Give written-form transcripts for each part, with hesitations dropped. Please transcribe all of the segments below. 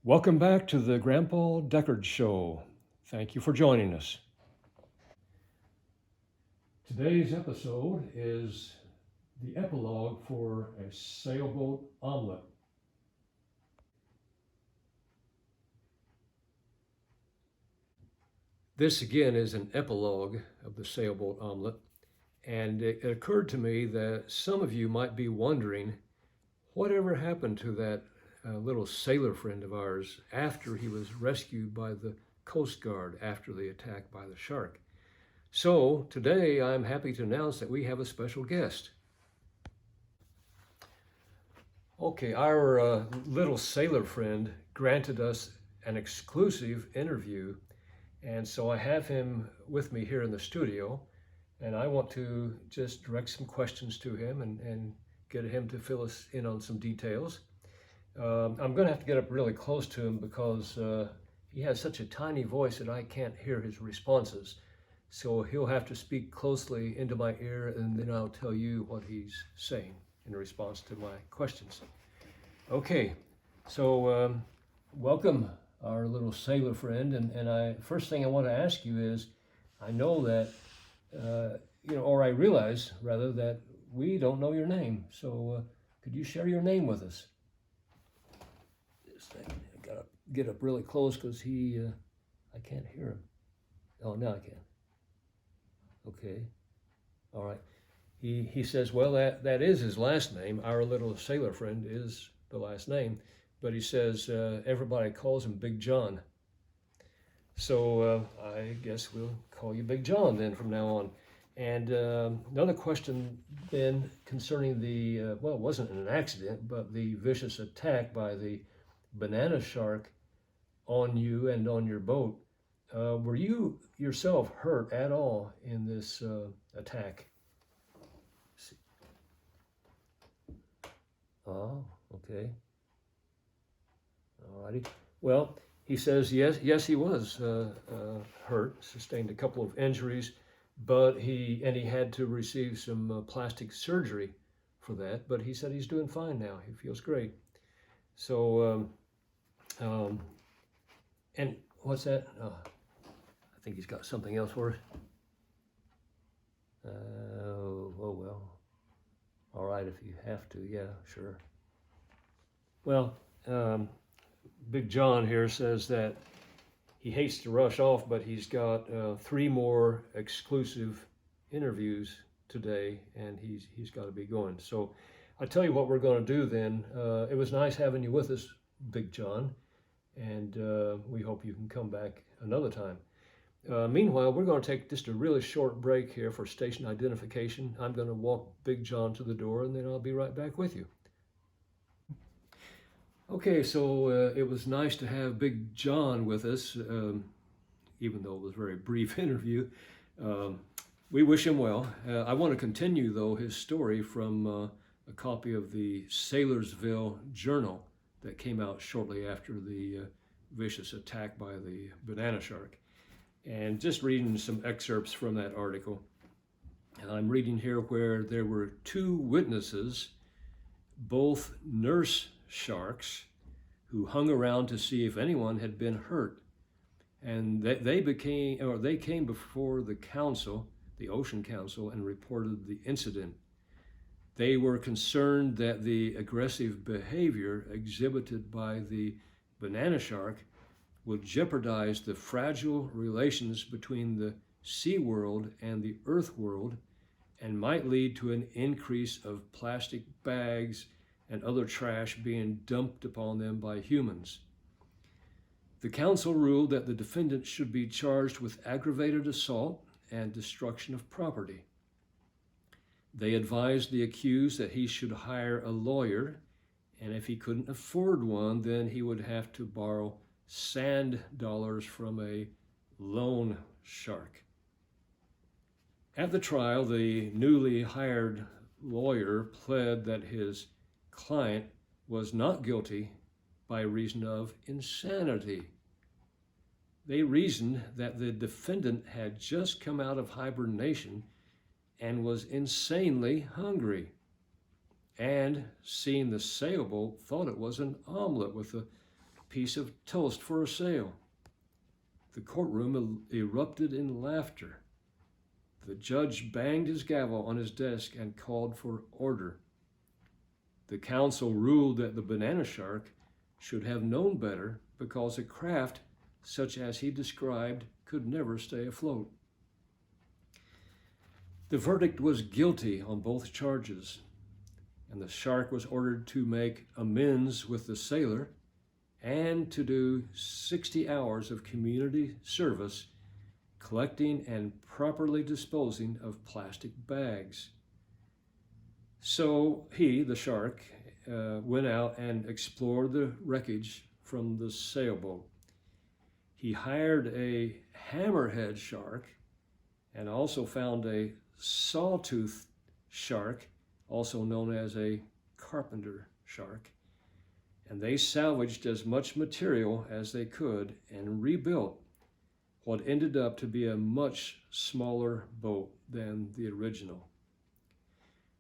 Welcome back to the Grandpa Deckard Show. Thank you for joining us. Today's episode is the epilogue for a Sailboat Omelet. This again is an epilogue of the Sailboat Omelet, and it occurred to me that some of you might be wondering whatever happened to that little sailor friend of ours after he was rescued by the Coast Guard after the attack by the shark. So today I'm happy to announce that we have a special guest. Okay, our little sailor friend granted us an exclusive interview, and so I have him with me here in the studio, and I want to just direct some questions to him and get him to fill us in on some details. I'm going to have to get up really close to him because he has such a tiny voice that I can't hear his responses. So he'll have to speak closely into my ear, and then I'll tell you what he's saying in response to my questions. Okay, so welcome our little sailor friend, and first thing I want to ask you is, I know that, or I realize rather that we don't know your name, so could you share your name with us? I gotta get up really close because I can't hear him. Oh, now I can. Okay, all right. He says, well, that is his last name. Our little sailor friend is the last name, but he says everybody calls him Big John. So I guess we'll call you Big John then from now on. And another question then concerning the, well, it wasn't an accident, but the vicious attack by the banana shark on you and on your boat. Were you yourself hurt at all in this attack? Oh, okay. All righty. Well, he says yes, he was hurt, sustained a couple of injuries, but he had to receive some plastic surgery for that. But he said he's doing fine now. He feels great. So, and what's that? I think he's got something else for us. Oh well. All right, if you have to, yeah, sure. Well, Big John here says that he hates to rush off, but he's got 3 more exclusive interviews today, and he's got to be going. So I'll tell you what we're going to do then. It was nice having you with us, Big John, and we hope you can come back another time. Meanwhile, we're going to take just a really short break here for station identification. I'm going to walk Big John to the door, and then I'll be right back with you. Okay, so it was nice to have Big John with us, even though it was a very brief interview. We wish him well. I want to continue, though, his story from a copy of the Sailorsville Journal that came out shortly after the vicious attack by the banana shark. And just reading some excerpts from that article. And I'm reading here where there were 2 witnesses, both nurse sharks, who hung around to see if anyone had been hurt. And they came before the council, the Ocean Council, and reported the incident. They were concerned that the aggressive behavior exhibited by the banana shark would jeopardize the fragile relations between the sea world and the earth world and might lead to an increase of plastic bags and other trash being dumped upon them by humans. The council ruled that the defendant should be charged with aggravated assault and destruction of property. They advised the accused that he should hire a lawyer, and if he couldn't afford one, then he would have to borrow sand dollars from a loan shark. At the trial, the newly hired lawyer pled that his client was not guilty by reason of insanity. They reasoned that the defendant had just come out of hibernation and was insanely hungry, and seeing the sailboat, thought it was an omelet with a piece of toast for a sail. The courtroom erupted in laughter. The judge banged his gavel on his desk and called for order. The council ruled that the banana shark should have known better because a craft such as he described could never stay afloat. The verdict was guilty on both charges, and the shark was ordered to make amends with the sailor and to do 60 hours of community service collecting and properly disposing of plastic bags. So he, the shark, went out and explored the wreckage from the sailboat. He hired a hammerhead shark and also found a sawtooth shark, also known as a carpenter shark. And they salvaged as much material as they could and rebuilt what ended up to be a much smaller boat than the original.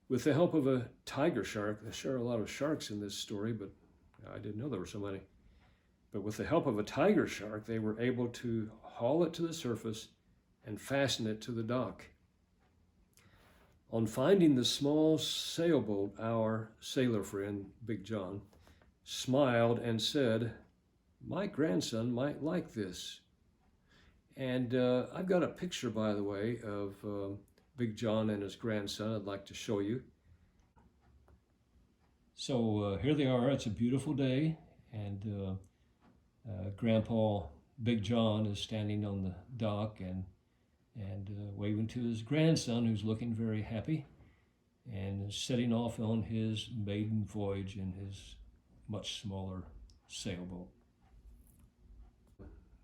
With the help of a tiger shark, there are a lot of sharks in this story, but I didn't know there were so many. But with the help of a tiger shark, they were able to haul it to the surface and fasten it to the dock. On finding the small sailboat, our sailor friend, Big John, smiled and said, "My grandson might like this." And I've got a picture, by the way, of Big John and his grandson I'd like to show you. So here they are. It's a beautiful day, and Grandpa Big John is standing on the dock and waving to his grandson, who's looking very happy, and setting off on his maiden voyage in his much smaller sailboat.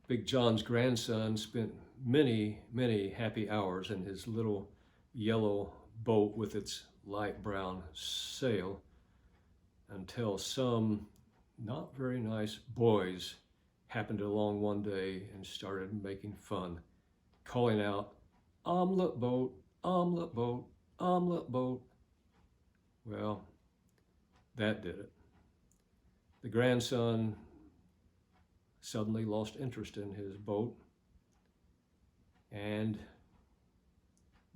Big John's grandson spent many, many happy hours in his little yellow boat with its light brown sail until some not very nice boys happened along one day and started making fun, calling out, "Omelet boat, omelet boat, omelet boat." Well, that did it. The grandson suddenly lost interest in his boat, and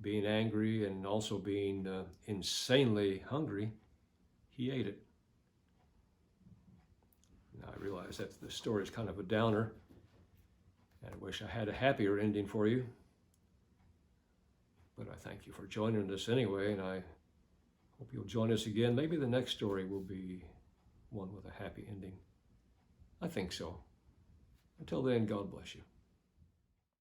being angry and also being insanely hungry, he ate it. Now I realize that the story is kind of a downer, and I wish I had a happier ending for you, but I thank you for joining us anyway, and I hope you'll join us again. Maybe the next story will be one with a happy ending. I think so. Until then, God bless you.